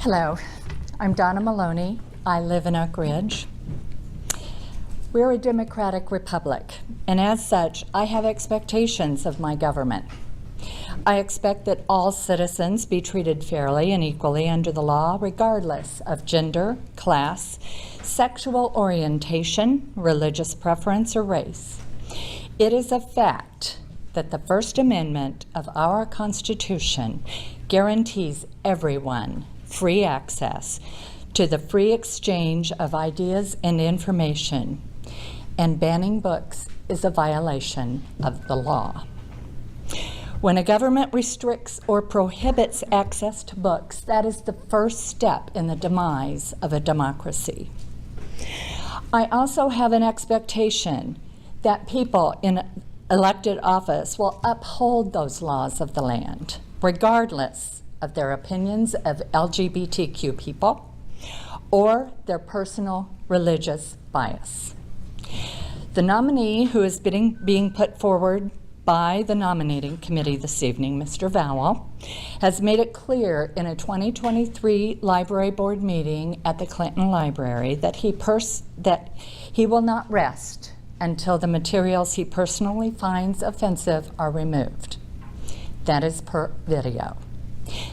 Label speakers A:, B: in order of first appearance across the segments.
A: Hello, I'm Donna Maloney. I live in Oak Ridge. We're a democratic republic, and as such, I have expectations of my government. I expect that all citizens be treated fairly and equally under the law, regardless of gender, class, sexual orientation, religious preference, or race. It is a fact that the First Amendment of our Constitution guarantees everyone free access to the free exchange of ideas and information, and banning books is a violation of the law. When a government restricts or prohibits access to books, that is the first step in the demise of a democracy. I also have an expectation that people in elected office will uphold those laws of the land, regardless of their opinions of LGBTQ people or their personal religious bias. The nominee who is being put forward by the nominating committee this evening, Mr. Vowell, has made it clear in a 2023 library board meeting at the Clinton Library that he will not rest until the materials he personally finds offensive are removed. That is per video.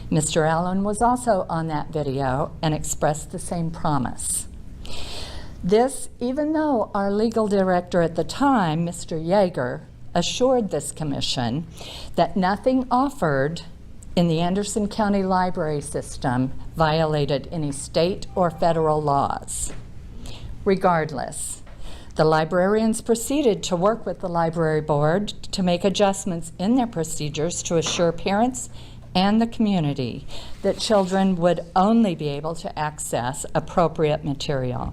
A: Mr. Allen was also on that video and expressed the same promise. This, even though our legal director at the time, Mr. Yeager, assured this commission that nothing offered in the Anderson County Library system violated any state or federal laws. Regardless, the librarians proceeded to work with the library board to make adjustments in their procedures to assure parents and the community that children would only be able to access appropriate material.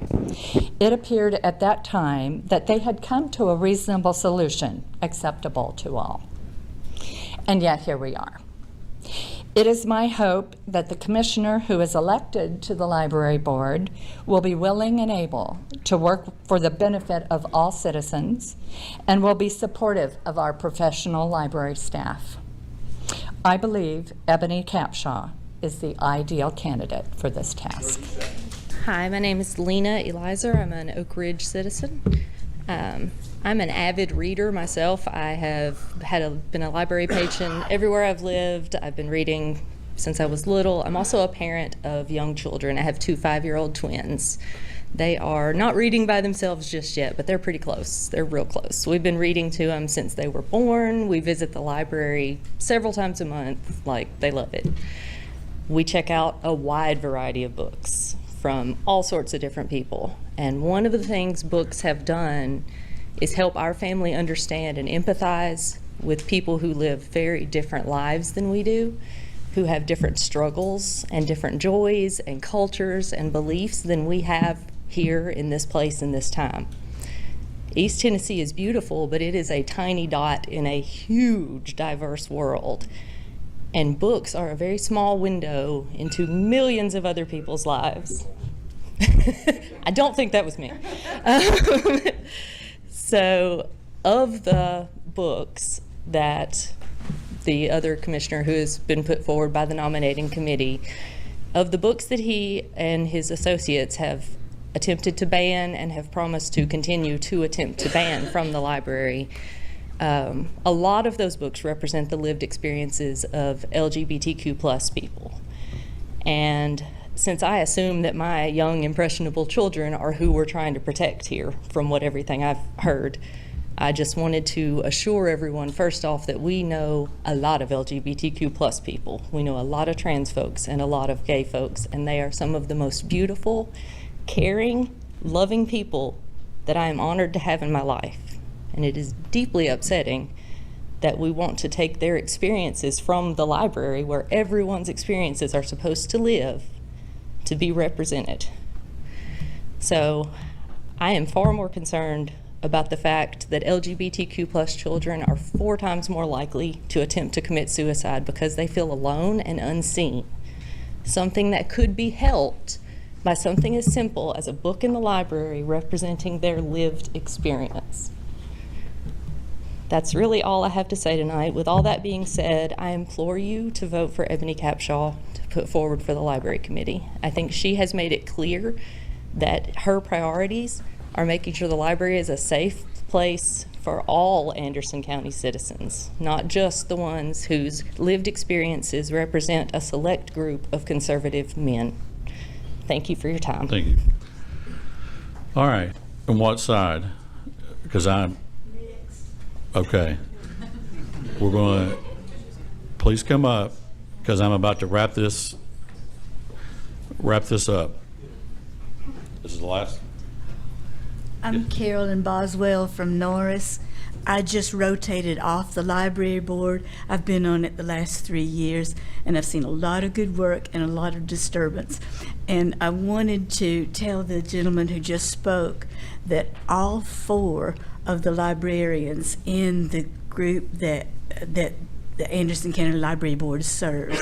A: It appeared at that time that they had come to a reasonable solution acceptable to all. And yet here we are. It is my hope that the commissioner who is elected to the library board will be willing and able to work for the benefit of all citizens and will be supportive of our professional library staff. I believe Ebony Capshaw is the ideal candidate for this task.
B: Hi, my name is Lena Elizer. I'm an Oak Ridge citizen. I'm an avid reader myself. I have been a library patron everywhere I've lived. I've been reading since I was little. I'm also a parent of young children. I have 2 5-year-old twins. They are not reading by themselves just yet, but they're pretty close. They're real close. We've been reading to them since they were born. We visit the library several times a month. They love it. We check out a wide variety of books from all sorts of different people. And one of the things books have done is help our family understand and empathize with people who live very different lives than we do, who have different struggles and different joys and cultures and beliefs than we have here in this place in this time. East Tennessee is beautiful, but it is a tiny dot in a huge, diverse world. And books are a very small window into millions of other people's lives. I don't think that was me. So, of the books that the other commissioner who has been put forward by the nominating committee, of the books that he and his associates have attempted to ban and have promised to continue to attempt to ban from the library, a lot of those books represent the lived experiences of LGBTQ plus people. And since I assume that my young impressionable children are who we're trying to protect here from everything I've heard, I just wanted to assure everyone first off that we know a lot of LGBTQ plus people. We know a lot of trans folks and a lot of gay folks, and they are some of the most beautiful, caring, loving people that I am honored to have in my life. And it is deeply upsetting that we want to take their experiences from the library, where everyone's experiences are supposed to live, to be represented. So I am far more concerned about the fact that LGBTQ plus children are 4 times more likely to attempt to commit suicide because they feel alone and unseen. Something that could be helped by something as simple as a book in the library representing their lived experience. That's really all I have to say tonight. With all that being said, I implore you to vote for Ebony Capshaw put forward for the library committee. I think she has made it clear that her priorities are making sure the library is a safe place for all Anderson County citizens, not just the ones whose lived experiences represent a select group of conservative men. Thank you for your time.
C: Thank you. All right, on what side? Because I'm, okay. We're going to, please come up, because I'm about to wrap this up. This is the last.
D: I'm Carolyn Boswell from Norris. I just rotated off the library board. I've been on it the last 3 years, and I've seen a lot of good work and a lot of disturbance. And I wanted to tell the gentleman who just spoke that all 4 of the librarians in the group that the Anderson County Library Board serves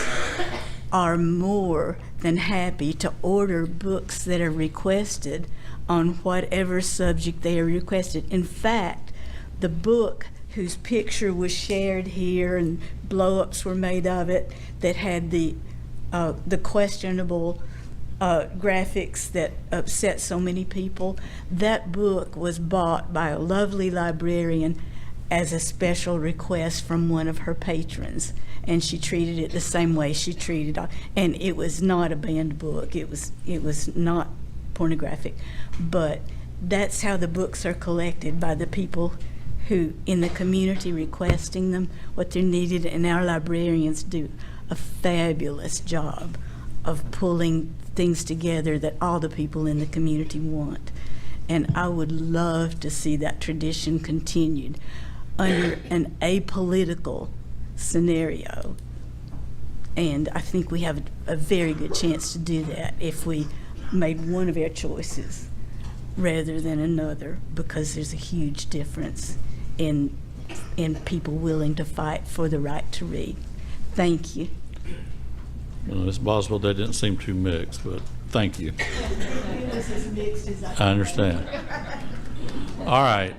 D: are more than happy to order books that are requested on whatever subject they are requested. In fact, the book whose picture was shared here and blow-ups were made of it, that had the questionable graphics that upset so many people, that book was bought by a lovely librarian as a special request from one of her patrons, and she treated it the same way she treated it. And it was not a banned book. It was not pornographic, but that's how the books are collected, by the people who in the community requesting them, what they're needed, and our librarians do a fabulous job of pulling things together that all the people in the community want. And I would love to see that tradition continued under an apolitical scenario. And I think we have a very good chance to do that if we made one of our choices rather than another, because there's a huge difference in people willing to fight for the right to read. Thank you.
C: Well, Ms. Boswell, that didn't seem too mixed, but thank you. I understand. All right.